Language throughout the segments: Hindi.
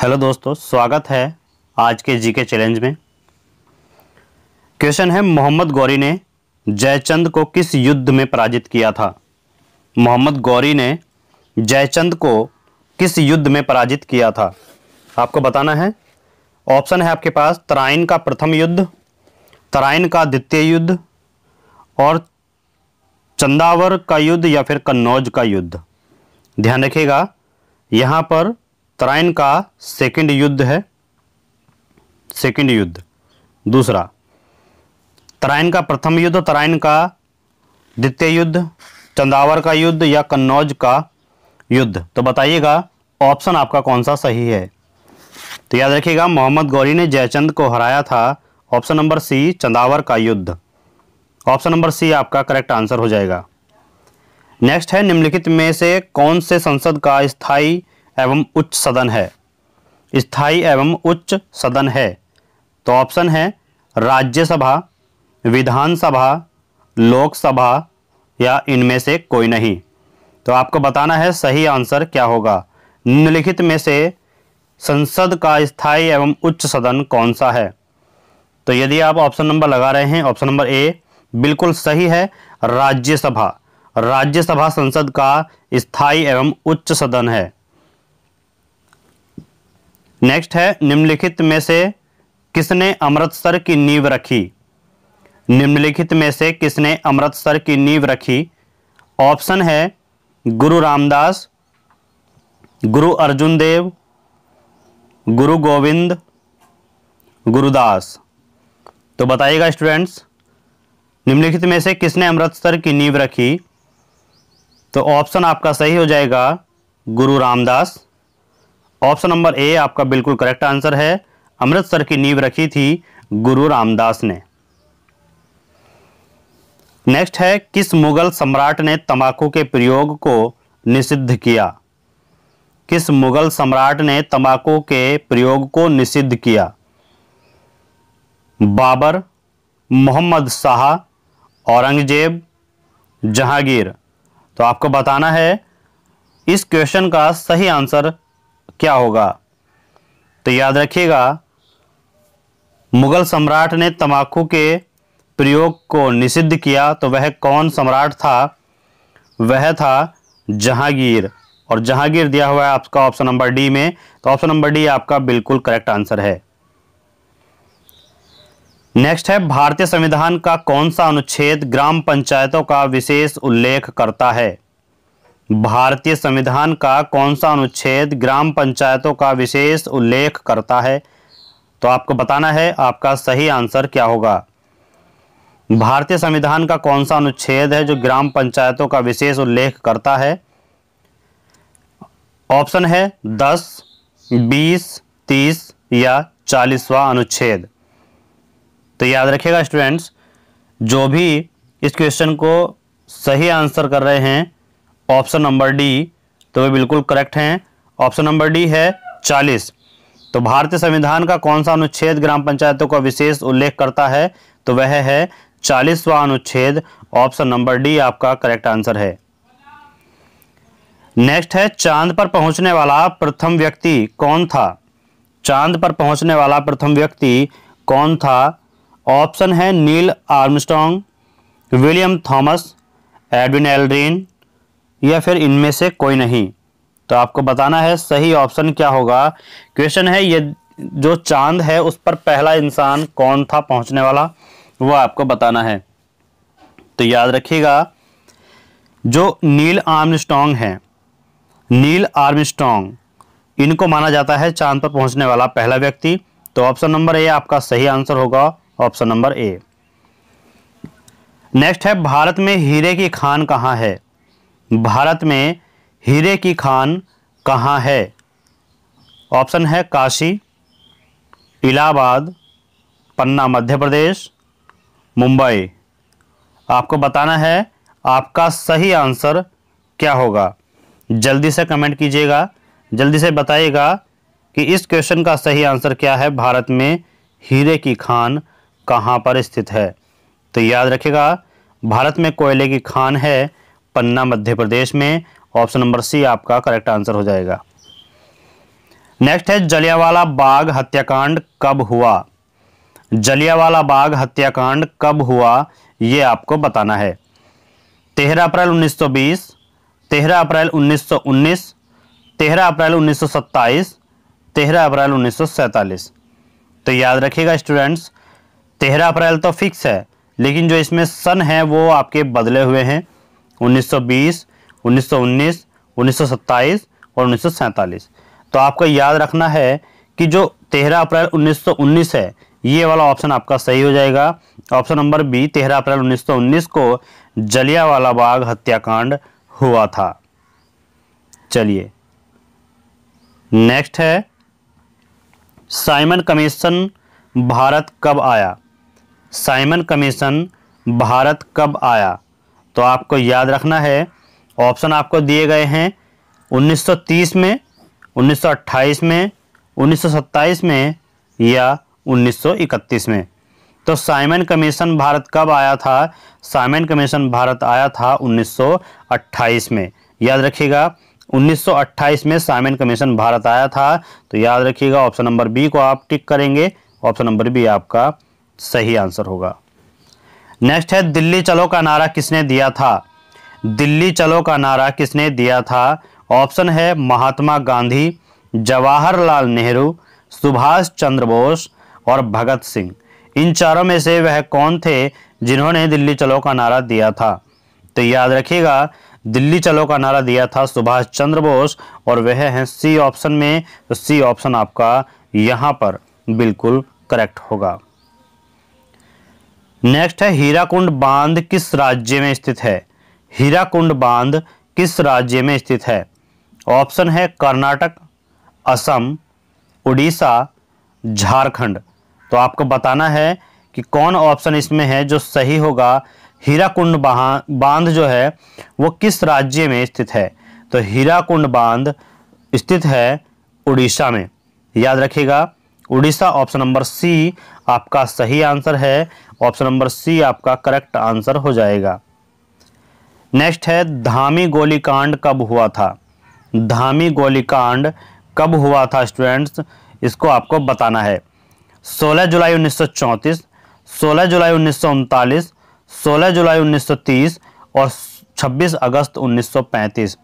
हेलो दोस्तों, स्वागत है आज के जीके चैलेंज में। क्वेश्चन है, मोहम्मद गौरी ने जयचंद को किस युद्ध में पराजित किया था। मोहम्मद गौरी ने जयचंद को किस युद्ध में पराजित किया था, आपको बताना है। ऑप्शन है आपके पास तराइन का प्रथम युद्ध, तराइन का द्वितीय युद्ध और चंदावर का युद्ध या फिर कन्नौज का युद्ध। ध्यान रखिएगा, यहाँ पर तराइन का सेकंड युद्ध है, सेकंड युद्ध। दूसरा तराइन का प्रथम युद्ध, तराइन का द्वितीय युद्ध, चंदावर का युद्ध या कन्नौज का युद्ध। तो बताइएगा ऑप्शन आपका कौन सा सही है। तो याद रखिएगा, मोहम्मद गौरी ने जयचंद को हराया था। ऑप्शन नंबर सी, चंदावर का युद्ध। ऑप्शन नंबर सी आपका करेक्ट आंसर हो जाएगा। नेक्स्ट है, निम्नलिखित में से कौन से संसद का स्थायी एवं उच्च सदन है। स्थायी एवं उच्च सदन है तो ऑप्शन है राज्यसभा, विधानसभा, लोकसभा या इनमें से कोई नहीं। तो आपको बताना है सही आंसर क्या होगा। निम्नलिखित में से संसद का स्थायी एवं उच्च सदन कौन सा है। तो यदि आप ऑप्शन नंबर लगा रहे हैं, ऑप्शन नंबर ए बिल्कुल सही है, राज्यसभा। राज्यसभा संसद का स्थायी एवं उच्च सदन है। नेक्स्ट है, निम्नलिखित में से किसने अमृतसर की नींव रखी। निम्नलिखित में से किसने अमृतसर की नींव रखी। ऑप्शन है गुरु रामदास, गुरु अर्जुन देव, गुरु गोविंद, गुरुदास। तो बताइएगा स्टूडेंट्स, निम्नलिखित में से किसने अमृतसर की नींव रखी। तो ऑप्शन आपका सही हो जाएगा गुरु रामदास। ऑप्शन नंबर ए आपका बिल्कुल करेक्ट आंसर है, अमृतसर की नींव रखी थी गुरु रामदास ने। नेक्स्ट है, किस मुगल सम्राट ने तंबाकू के प्रयोग को निषिद्ध किया। किस मुगल सम्राट ने तंबाकू के प्रयोग को निषिद्ध किया। बाबर, मोहम्मद शाह, औरंगजेब, जहांगीर। तो आपको बताना है इस क्वेश्चन का सही आंसर क्या होगा। तो याद रखिएगा, मुगल सम्राट ने तंबाकू के प्रयोग को निषिद्ध किया तो वह कौन सम्राट था। वह था जहांगीर, और जहांगीर दिया हुआ है आपका ऑप्शन नंबर डी में। तो ऑप्शन नंबर डी आपका बिल्कुल करेक्ट आंसर है। नेक्स्ट है, भारतीय संविधान का कौन सा अनुच्छेद ग्राम पंचायतों का विशेष उल्लेख करता है। भारतीय संविधान का कौन सा अनुच्छेद ग्राम पंचायतों का विशेष उल्लेख करता है। तो आपको बताना है आपका सही आंसर क्या होगा। भारतीय संविधान का कौन सा अनुच्छेद है जो ग्राम पंचायतों का विशेष उल्लेख करता है। ऑप्शन है 10, 20, 30 या 40वां अनुच्छेद। तो याद रखिएगा स्टूडेंट्स, जो भी इस क्वेश्चन को सही आंसर कर रहे हैं ऑप्शन नंबर डी, तो वे बिल्कुल करेक्ट हैं। ऑप्शन नंबर डी है 40। तो भारतीय संविधान का कौन सा अनुच्छेद ग्राम पंचायतों का विशेष उल्लेख करता है, तो वह है 40वां अनुच्छेद। ऑप्शन नंबर डी आपका करेक्ट आंसर है। नेक्स्ट है, चांद पर पहुंचने वाला प्रथम व्यक्ति कौन था। चांद पर पहुंचने वाला प्रथम व्यक्ति कौन था। ऑप्शन है Neil Armstrong, William Thomas, Edwin Aldrin या फिर इनमें से कोई नहीं। तो आपको बताना है सही ऑप्शन क्या होगा। क्वेश्चन है, ये जो चांद है उस पर पहला इंसान कौन था पहुंचने वाला, वो आपको बताना है। तो याद रखिएगा, जो नील आर्मस्ट्रांग है, नील आर्मस्ट्रांग, इनको माना जाता है चांद पर पहुंचने वाला पहला व्यक्ति। तो ऑप्शन नंबर ए आपका सही आंसर होगा, ऑप्शन नंबर ए। नेक्स्ट है, भारत में हीरे की खान कहाँ है। भारत में हीरे की खान कहाँ है। ऑप्शन है काशी, इलाहाबाद, पन्ना मध्य प्रदेश, मुंबई। आपको बताना है आपका सही आंसर क्या होगा। जल्दी से कमेंट कीजिएगा, जल्दी से बताइएगा कि इस क्वेश्चन का सही आंसर क्या है। भारत में हीरे की खान कहाँ पर स्थित है। तो याद रखिएगा, भारत में कोयले की खान है पन्ना मध्य प्रदेश में। ऑप्शन नंबर सी आपका करेक्ट आंसर हो जाएगा। नेक्स्ट है जलियांवाला बाग हत्याकांड कब हुआ। जलियांवाला बाग हत्याकांड कब हुआ ये आपको बताना है। 13 अप्रैल 1920, 13 अप्रैल 1919, 13 अप्रैल 1927, 13 अप्रैल 1947। तो याद रखिएगा स्टूडेंट्स, 13 अप्रैल तो फिक्स है, लेकिन जो इसमें सन है वो आपके बदले हुए हैं, 1920, 1919, 1927 और 1947। तो आपको याद रखना है कि जो 13 अप्रैल 1919 है ये वाला ऑप्शन आपका सही हो जाएगा। ऑप्शन नंबर बी, 13 अप्रैल 1919 को जलियांवाला बाग हत्याकांड हुआ था। चलिए नेक्स्ट है साइमन कमीशन भारत कब आया। साइमन कमीशन भारत कब आया, तो आपको याद रखना है, ऑप्शन आपको दिए गए हैं 1930 में, 1928 में, 1927 में या 1931 में। तो साइमन कमीशन भारत कब आया था। साइमन कमीशन भारत आया था 1928 में। याद रखिएगा 1928 में साइमन कमीशन भारत आया था। तो याद रखिएगा ऑप्शन नंबर बी को आप टिक करेंगे, ऑप्शन नंबर बी आपका सही आंसर होगा। नेक्स्ट है दिल्ली चलो का नारा किसने दिया था। दिल्ली चलो का नारा किसने दिया था। ऑप्शन है महात्मा गांधी, जवाहरलाल नेहरू, सुभाष चंद्र बोस और भगत सिंह। इन चारों में से वह कौन थे जिन्होंने दिल्ली चलो का नारा दिया था। तो याद रखिएगा दिल्ली चलो का नारा दिया था सुभाष चंद्र बोस और वह है सी ऑप्शन में। तो सी ऑप्शन आपका यहां पर बिल्कुल करेक्ट होगा। नेक्स्ट है हीराकुंड बांध किस राज्य में स्थित है। हीराकुंड बांध किस राज्य में स्थित है। ऑप्शन है कर्नाटक, असम, उड़ीसा, झारखंड। तो आपको बताना है कि कौन ऑप्शन इसमें है जो सही होगा। हीराकुंड बांध जो है वो किस राज्य में स्थित है। तो हीराकुंड बांध स्थित है उड़ीसा में। याद रखिएगा उड़ीसा, ऑप्शन नंबर सी आपका सही आंसर है। ऑप्शन नंबर सी आपका करेक्ट आंसर हो जाएगा। नेक्स्ट है धामी गोलीकांड कब हुआ था। धामी गोलीकांड कब हुआ था स्टूडेंट्स, इसको आपको बताना है। 16 जुलाई 1934, 16 जुलाई 1939, 16 जुलाई 1930 और 26 अगस्त 1935।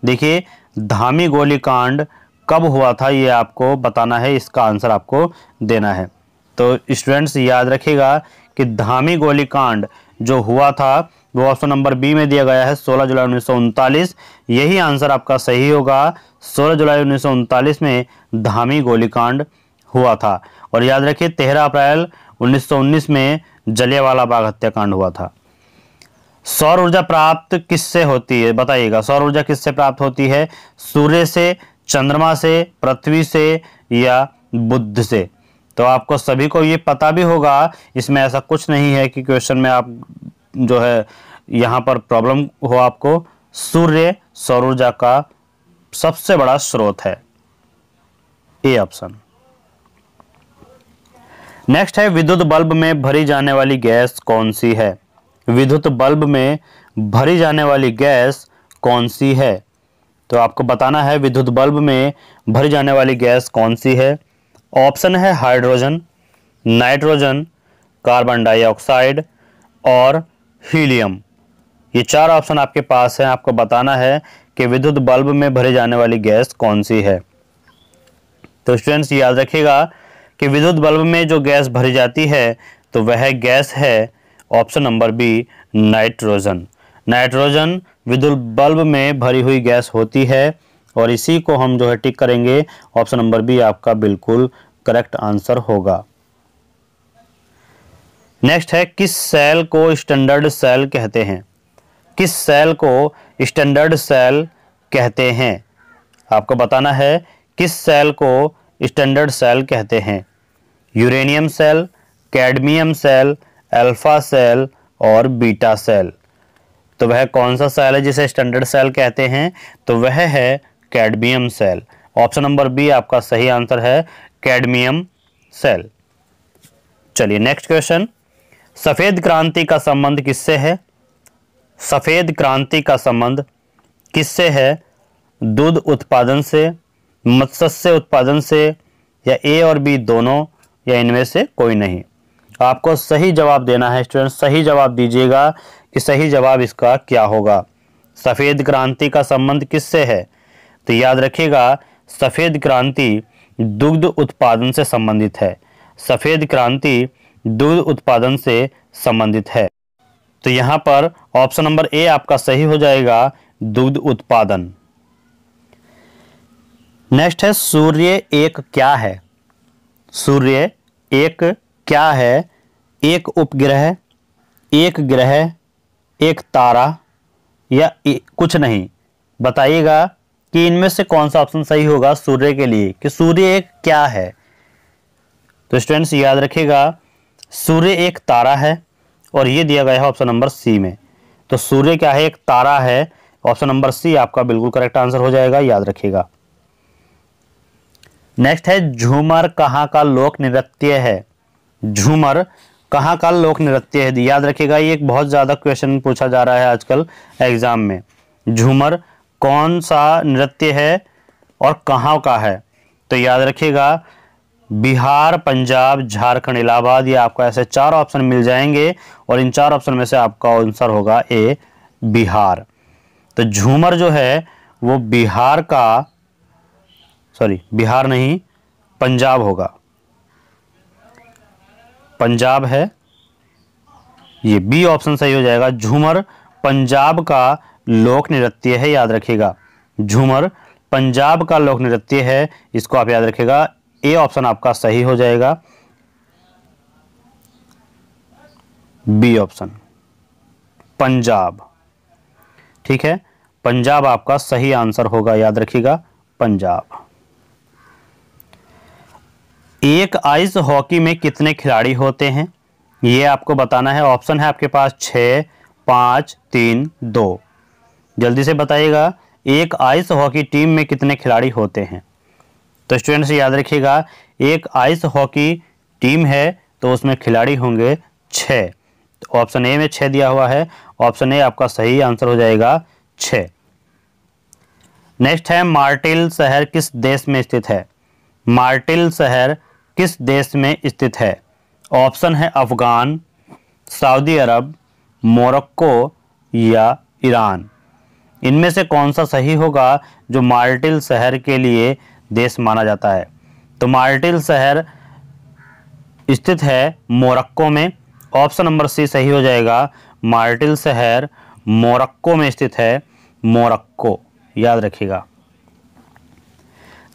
देखिए धामी गोलीकांड कब हुआ था ये आपको बताना है, इसका आंसर आपको देना है। तो स्टूडेंट्स याद रखिएगा कि धामी गोलीकांड जो हुआ था वो ऑप्शन नंबर बी में दिया गया है 16 जुलाई 1939। यही आंसर आपका सही होगा। 16 जुलाई 1939 में धामी गोलीकांड हुआ था। और याद रखिए 13 अप्रैल 1919 में जलियांवाला बाग हत्याकांड हुआ था। सौर ऊर्जा प्राप्त किससे होती है बताइएगा। सौर ऊर्जा किससे प्राप्त होती है। सूर्य से, चंद्रमा से, पृथ्वी से या बुध से। तो आपको सभी को ये पता भी होगा, इसमें ऐसा कुछ नहीं है कि क्वेश्चन में आप जो है यहाँ पर प्रॉब्लम हो आपको। सूर्य सौर ऊर्जा का सबसे बड़ा स्रोत है, ए ऑप्शन। नेक्स्ट है विद्युत बल्ब में भरी जाने वाली गैस कौन सी है। विद्युत बल्ब में भरी जाने वाली गैस कौन सी है। तो आपको बताना है विद्युत बल्ब में भरी जाने वाली गैस कौन सी है। ऑप्शन है हाइड्रोजन, नाइट्रोजन, कार्बन डाइऑक्साइड और हीलियम। ये चार ऑप्शन आपके पास हैं। आपको बताना है कि विद्युत बल्ब में भरी जाने वाली गैस कौन सी है। तो स्टूडेंट्स याद रखिएगा कि विद्युत बल्ब में जो गैस भरी जाती है तो वह गैस है option number B nitrogen. Nitrogen विद्युत बल्ब में भरी हुई गैस होती है और इसी को हम जो है टिक करेंगे। ऑप्शन नंबर बी आपका बिल्कुल करेक्ट आंसर होगा। नेक्स्ट है किस सेल को स्टैंडर्ड सेल कहते हैं। किस सेल को स्टैंडर्ड सेल कहते हैं। आपको बताना है किस सेल को स्टैंडर्ड सेल कहते हैं। Uranium cell, cadmium cell, alpha cell और बीटा सेल। तो वह कौन सा सेल है जिसे स्टैंडर्ड सेल कहते हैं। तो वह है cadmium cell. Option number B आपका सही आंसर है कैडमियम सेल। चलिए नेक्स्ट क्वेश्चन, सफेद क्रांति का संबंध किससे है। सफेद क्रांति का संबंध किससे है। दूध उत्पादन से, मत्स्य उत्पादन से, या ए और बी दोनों, या इनमें से कोई नहीं। आपको सही जवाब देना है स्टूडेंट, सही जवाब दीजिएगा कि सही जवाब इसका क्या होगा। सफेद क्रांति का संबंध किससे है? तो याद रखिएगा, सफेद क्रांति दुग्ध उत्पादन से संबंधित है। सफेद क्रांति दुग्ध उत्पादन से संबंधित है। तो यहाँ पर ऑप्शन नंबर ए आपका सही हो जाएगा, दुग्ध उत्पादन। नेक्स्ट है, सूर्य एक क्या है? सूर्य एक क्या है? एक उपग्रह, एक ग्रह, एक तारा, या कुछ नहीं। बताइएगा कि इनमें से कौन सा ऑप्शन सही होगा सूर्य के लिए, कि सूर्य एक क्या है। तो स्टूडेंट्स याद रखिएगा, सूर्य एक तारा है और ये दिया गया है ऑप्शन नंबर सी में। तो सूर्य क्या है? एक तारा है। ऑप्शन नंबर सी आपका बिल्कुल करेक्ट आंसर हो जाएगा, याद रखिएगा। नेक्स्ट है, झूमर कहाँ का लोक नृत्य है? झूमर कहाँ का लोक नृत्य है? याद रखिएगा, ये एक बहुत ज्यादा क्वेश्चन पूछा जा रहा है आजकल एग्जाम में। झूमर कौन सा नृत्य है और कहाँ का है? तो याद रखिएगा, बिहार, पंजाब, झारखंड, इलाहाबाद, ये आपको ऐसे 4 ऑप्शन मिल जाएंगे और इन 4 ऑप्शन में से आपका आंसर होगा ए, बिहार। तो झूमर जो है वो बिहार का, सॉरी बिहार नहीं, पंजाब होगा। पंजाब है, ये बी ऑप्शन सही हो जाएगा। झूमर पंजाब का लोक नृत्य है, याद रखिएगा। झूमर पंजाब का लोक नृत्य है, इसको आप याद रखिएगा। ए ऑप्शन आपका सही हो जाएगा, बी ऑप्शन पंजाब। ठीक है, पंजाब आपका सही आंसर होगा, याद रखिएगा, पंजाब। एक आइस हॉकी में कितने खिलाड़ी होते हैं? ये आपको बताना है। ऑप्शन है आपके पास 6, 5, 3, 2। जल्दी से बताइएगा, एक आइस हॉकी टीम में कितने खिलाड़ी होते हैं? तो स्टूडेंट्स याद रखिएगा, एक आइस हॉकी टीम है तो उसमें खिलाड़ी होंगे 6। तो ऑप्शन ए में 6 दिया हुआ है, ऑप्शन ए आपका सही आंसर हो जाएगा, 6। नेक्स्ट है, मार्टिल शहर किस देश में स्थित है? मार्टिल शहर किस देश में स्थित है? ऑप्शन है अफगान, सऊदी अरब, मोरक्को, या ईरान। इनमें से कौन सा सही होगा जो मार्टिल शहर के लिए देश माना जाता है? तो मार्टिल शहर स्थित है मोरक्को में। ऑप्शन नंबर सी सही हो जाएगा, मार्टिल शहर मोरक्को में स्थित है, मोरक्को, याद रखिएगा।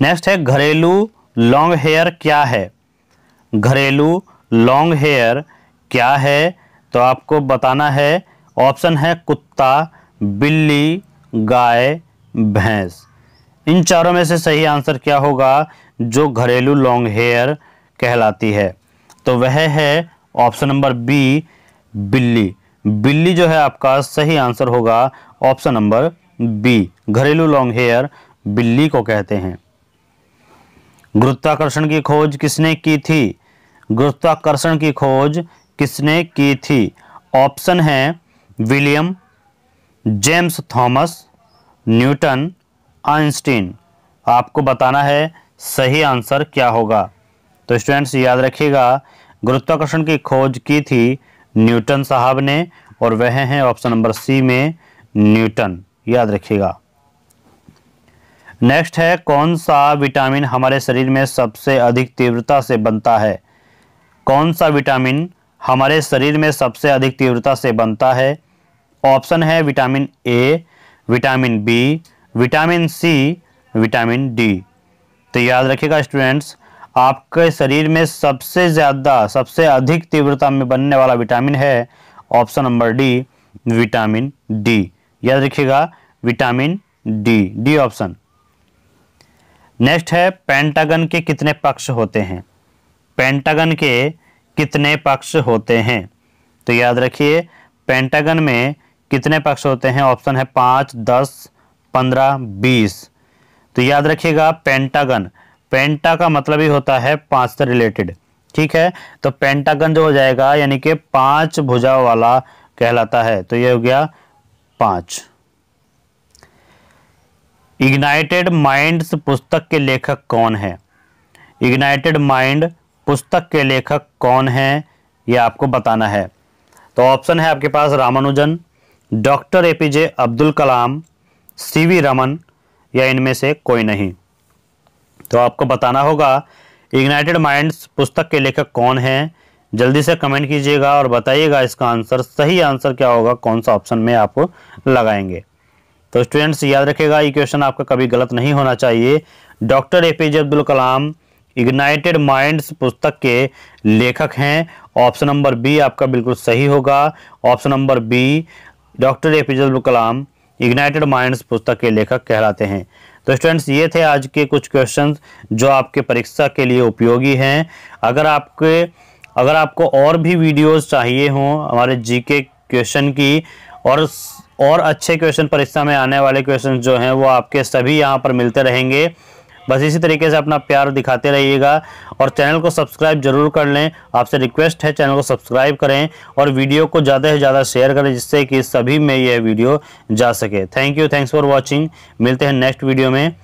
नेक्स्ट है, घरेलू लॉन्ग हेयर क्या है? घरेलू लॉन्ग हेयर क्या है? तो आपको बताना है। ऑप्शन है कुत्ता, बिल्ली, गाय, भैंस। इन चारों में से सही आंसर क्या होगा जो घरेलू लॉन्ग हेयर कहलाती है? तो वह है ऑप्शन नंबर बी, बिल्ली। बिल्ली जो है आपका सही आंसर होगा, ऑप्शन नंबर बी, घरेलू लॉन्ग हेयर बिल्ली को कहते हैं। गुरुत्वाकर्षण की खोज किसने की थी? गुरुत्वाकर्षण की खोज किसने की थी? ऑप्शन है William, James Thomas, Newton, Einstein. आपको बताना है सही आंसर क्या होगा। तो स्टूडेंट्स याद रखिएगा, गुरुत्वाकर्षण की खोज की थी न्यूटन साहब ने और वह हैं ऑप्शन नंबर सी में, न्यूटन, याद रखिएगा। नेक्स्ट है, कौन सा विटामिन हमारे शरीर में सबसे अधिक तीव्रता से बनता है? कौन सा विटामिन हमारे शरीर में सबसे अधिक तीव्रता से बनता है? ऑप्शन है vitamin A, vitamin B, vitamin C, vitamin D. तो याद रखिएगा स्टूडेंट्स, आपके शरीर में सबसे ज़्यादा, सबसे अधिक तीव्रता में बनने वाला विटामिन है option number D, vitamin D, याद रखिएगा, vitamin D, D option. Next है, पेंटागन के कितने पक्ष होते हैं? पेंटागन के कितने पक्ष होते हैं? तो याद रखिए, पेंटागन में कितने पक्ष होते हैं? ऑप्शन है 5, 10, 15, 20। तो याद रखिएगा, पेंटागन, पेंटा का मतलब ही होता है 5 से रिलेटेड। ठीक है, तो पेंटागन जो हो जाएगा यानी कि 5 भुजाओं वाला कहलाता है। तो ये हो गया 5। इग्नाइटेड माइंड्स पुस्तक के लेखक कौन है? इग्नाइटेड माइंड पुस्तक के लेखक कौन है, यह आपको बताना है। तो ऑप्शन है आपके पास रामानुजन, डॉक्टर एपीजे अब्दुल कलाम, सीवी रमन या इनमें से कोई नहीं। तो आपको बताना होगा इग्नाइटेड माइंड्स पुस्तक के लेखक कौन है। जल्दी से कमेंट कीजिएगा और बताइएगा इसका आंसर, सही आंसर क्या होगा, कौन सा ऑप्शन में आप लगाएंगे। तो स्टूडेंट्स याद रखिएगा, ये क्वेश्चन आपका कभी गलत नहीं होना चाहिए। Doctor APJ Abdul Kalam ignited minds पुस्तक के लेखक हैं। ऑप्शन नंबर बी आपका बिल्कुल सही होगा। Option number B, doctor APJ Abdul Kalam ignited minds पुस्तक के लेखक कहलाते हैं। तो स्टूडेंट्स ये थे आज के कुछ क्वेश्चंस जो आपके परीक्षा के लिए उपयोगी हैं। अगर आपको और भी वीडियोस चाहिए हों हमारे जीके क्वेश्चन की और अच्छे क्वेश्चन परीक्षा में आने वाले क्वेश्चन जो हैं वो आपके सभी यहाँ पर मिलते रहेंगे। बस इसी तरीके से अपना प्यार दिखाते रहिएगा और चैनल को सब्सक्राइब जरूर कर लें। आपसे रिक्वेस्ट है चैनल को सब्सक्राइब करें और वीडियो को ज़्यादा से ज़्यादा शेयर करें जिससे कि सभी में यह वीडियो जा सके। Thank you, thanks for watching. मिलते हैं नेक्स्ट वीडियो में।